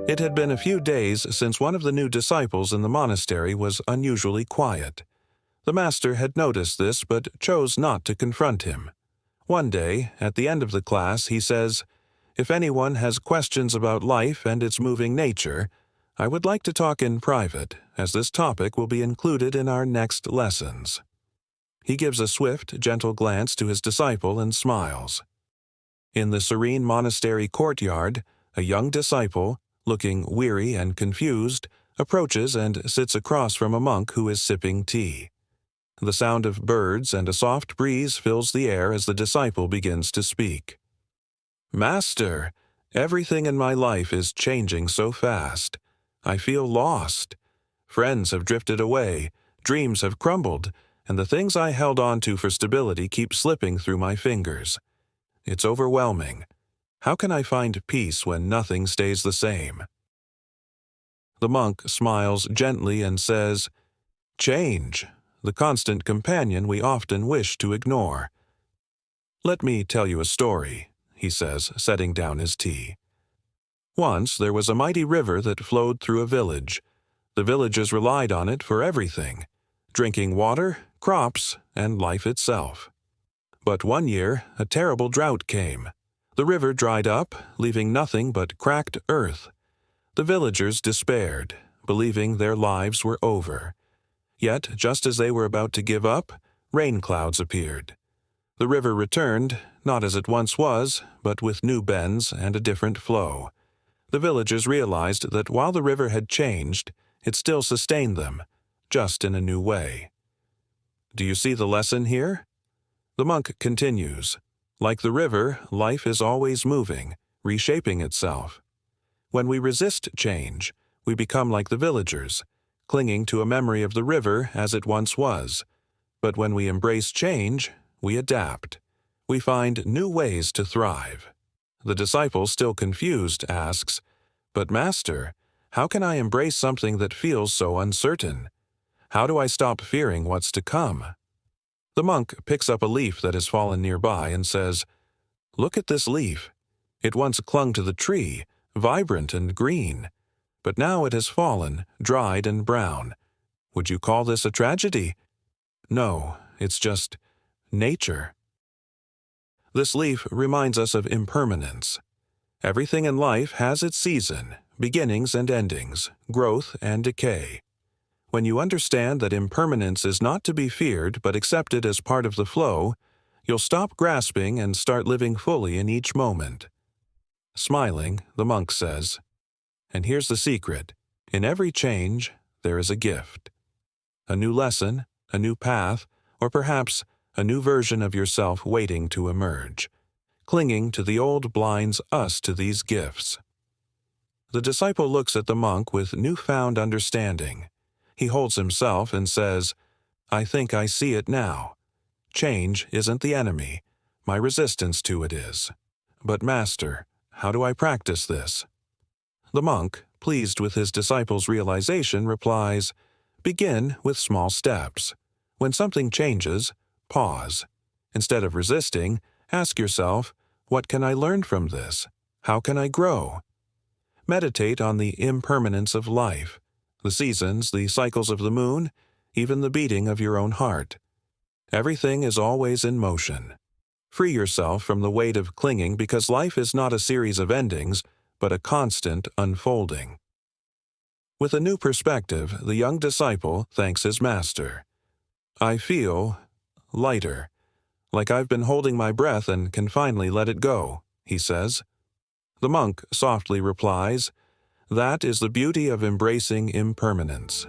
It had been a few days since one of the new disciples in the monastery was unusually quiet. The master had noticed this but chose not to confront him. One day, at the end of the class, he says, "If anyone has questions about life and its moving nature, I would like to talk in private, as this topic will be included in our next lessons." He gives a swift, gentle glance to his disciple and smiles. In the serene monastery courtyard, a young disciple, looking weary and confused, approaches and sits across from a monk who is sipping tea. The sound of birds and a soft breeze fills the air as the disciple begins to speak. "Master, everything in my life is changing so fast. I feel lost. Friends have drifted away, dreams have crumbled, and the things I held on to for stability keep slipping through my fingers. It's overwhelming. How can I find peace when nothing stays the same?" The monk smiles gently and says, "Change, the constant companion we often wish to ignore." "Let me tell you a story," he says, setting down his tea. "Once there was a mighty river that flowed through a village. The villagers relied on it for everything: drinking water, crops, and life itself. But one year, a terrible drought came. The river dried up, leaving nothing but cracked earth. The villagers despaired, believing their lives were over. Yet, just as they were about to give up, rain clouds appeared. The river returned, not as it once was, but with new bends and a different flow. The villagers realized that while the river had changed, it still sustained them, just in a new way." Do you see the lesson here? The monk continues, "Like the river, life is always moving, reshaping itself. When we resist change, we become like the villagers, clinging to a memory of the river as it once was. But when we embrace change, we adapt. We find new ways to thrive." The disciple, still confused, asks, "But Master, how can I embrace something that feels so uncertain? How do I stop fearing what's to come?" The monk picks up a leaf that has fallen nearby and says, "Look at this leaf. It once clung to the tree, vibrant and green. But now it has fallen, dried and brown. Would you call this a tragedy? No, it's just nature." This leaf reminds us of impermanence. Everything in life has its season, beginnings and endings, growth and decay. When you understand that impermanence is not to be feared but accepted as part of the flow, you'll stop grasping and start living fully in each moment. Smiling, the monk says, "And here's the secret. In every change, there is a gift. A new lesson, a new path, or perhaps a new version of yourself waiting to emerge. Clinging to the old blinds us to these gifts." The disciple looks at the monk with newfound understanding. He holds himself and says, "I think I see it now. Change isn't the enemy. My resistance to it is. But Master, how do I practice this?" The monk, pleased with his disciple's realization, replies, "Begin with small steps. When something changes, pause. Instead of resisting, ask yourself, what can I learn from this? How can I grow? Meditate on the impermanence of life, the seasons, the cycles of the moon, even the beating of your own heart. Everything is always in motion. Free yourself from the weight of clinging, because life is not a series of endings, but a constant unfolding." With a new perspective, the young disciple thanks his master. "I feel lighter, like I've been holding my breath and can finally let it go," he says. The monk softly replies, "That is the beauty of embracing impermanence.